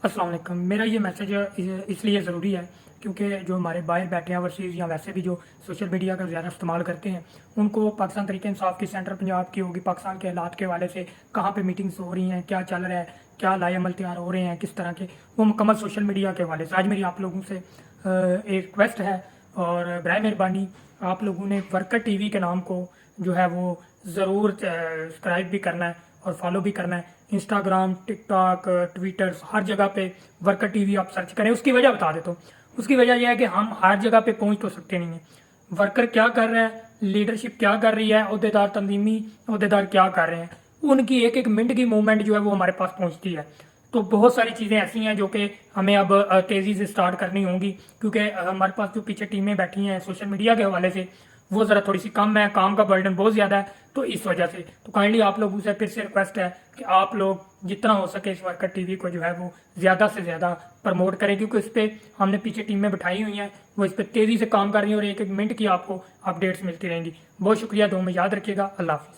अस्सलाम वालेकुम। मेरा ये मैसेज इसलिए ज़रूरी है क्योंकि जो हमारे बाहर बैठे हैं ओवरसीज़ या वैसे भी जो सोशल मीडिया का ज़्यादा इस्तेमाल करते हैं, उनको पाकिस्तान तहरीक इंसाफ की सेंट्रल पंजाब की होगी, पाकिस्तान के हालात के हवाले से कहाँ पे मीटिंग्स हो रही हैं, क्या चल रहा है, क्या लाए अमल तैयार हो रहे हैं, किस तरह के, वो मुकम्मल सोशल मीडिया के हवाले से आज मेरी आप लोगों से एक रिक्वेस्ट है। और बराए मेहरबानी आप लोगों ने वर्कर टीवी के नाम को जो है वो ज़रूर सब्सक्राइब भी करना है और फॉलो भी करना है। इंस्टाग्राम, टिकटॉक, ट्विटर, हर जगह पे वर्कर टीवी आप सर्च करें। उसकी वजह बता देता हूँ। उसकी वजह यह है कि हम हर जगह पे पहुंच तो सकते नहीं हैं। वर्कर क्या कर रहा है, लीडरशिप क्या कर रही है, अहदेदार, तंजीमी अहदेदार क्या कर रहे हैं, उनकी एक एक मिनट की मूवमेंट जो है वो हमारे पास पहुंचती है। तो बहुत सारी चीज़ें ऐसी हैं जो कि हमें अब तेज़ी से स्टार्ट करनी होंगी, क्योंकि हमारे पास जो पीछे टीमें बैठी हैं सोशल मीडिया के हवाले से वो ज़रा थोड़ी सी कम है, काम का बर्डन बहुत ज़्यादा है। तो इस वजह से तो काइंडली आप लोगों से फिर से रिक्वेस्ट है कि आप लोग जितना हो सके इस वर्कर टीवी को जो है वो ज़्यादा से ज़्यादा प्रमोट करें, क्योंकि इस पर हमने पीछे टीमें बैठाई हुई हैं, वो इस पर तेज़ी से काम कर रही हैं और एक एक मिनट की आपको अपडेट्स मिलती रहेंगी। बहुत शुक्रिया, दो में याद रखिएगा। अल्लाह हाफिज़।